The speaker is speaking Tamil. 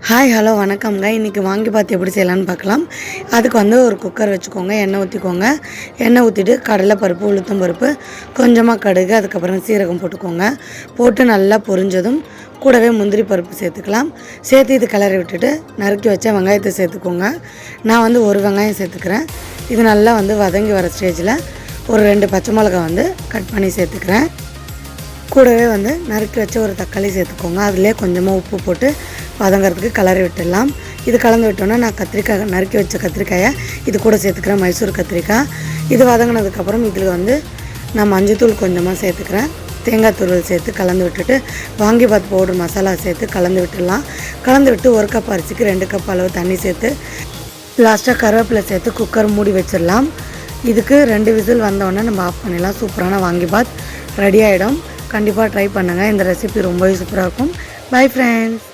ஹாய் ஹலோ வணக்கம்ங்க. இன்றைக்கி வாங்கி பார்த்து எப்படி செய்யலான்னு பார்க்கலாம். அதுக்கு ஒரு குக்கர் வச்சுக்கோங்க. எண்ணெய் ஊற்றிக்கோங்க. எண்ணெய் ஊற்றிட்டு கடலைப்பருப்பு, உளுத்தம் பருப்பு, கொஞ்சமாக கடுகு, அதுக்கப்புறம் சீரகம் போட்டுக்கோங்க. போட்டு நல்லா பொரிஞ்சதும் கூடவே முந்திரி பருப்பு சேர்த்துக்கலாம். சேர்த்து இது கிளறி விட்டுட்டு நறுக்கி வச்ச வெங்காயத்தை சேர்த்துக்கோங்க. நான் ஒரு வெங்காயம் சேர்த்துக்கிறேன். இது நல்லா வதங்கி வர ஸ்டேஜில் ஒரு 2 பச்சை மிளகாய் கட் பண்ணி சேர்த்துக்கிறேன். கூடவே நறுக்கி வச்ச ஒரு தக்காளி சேர்த்துக்கோங்க. அதிலே கொஞ்சமாக உப்பு போட்டு வதங்கிறதுக்கு கிளறி விட்டுடலாம். இது கலந்து விட்டோன்னா நான் கத்திரிக்காய் நறுக்கி வச்ச கத்திரிக்காயை இது கூட சேர்த்துக்கிறேன், மைசூர் கத்திரிக்காய். இது வதங்கினதுக்கப்புறம் இதில் நான் மஞ்சத்தூள் கொஞ்சமாக சேர்த்துக்கிறேன். தேங்காய் துருவல் சேர்த்து கலந்து விட்டுட்டு வாங்கி பார்த்து பவுடர் மசாலா சேர்த்து கலந்து விட்டுடலாம். கலந்து விட்டு 1 கப் அரிசிக்கு 2 கப் அளவு தண்ணி சேர்த்து லாஸ்ட்டாக கருவேப்பிலை சேர்த்து குக்கர் மூடி வச்சிடலாம். இதுக்கு 2 விசில் வந்தோடனே நம்ம ஆஃப் பண்ணிடலாம். சூப்பரான வாங்கி பாத் ரெடி ஆகிடும். கண்டிப்பாக ட்ரை பண்ணுங்கள். இந்த ரெசிபி ரொம்பவே சூப்பராக இருக்கும். Bye friends.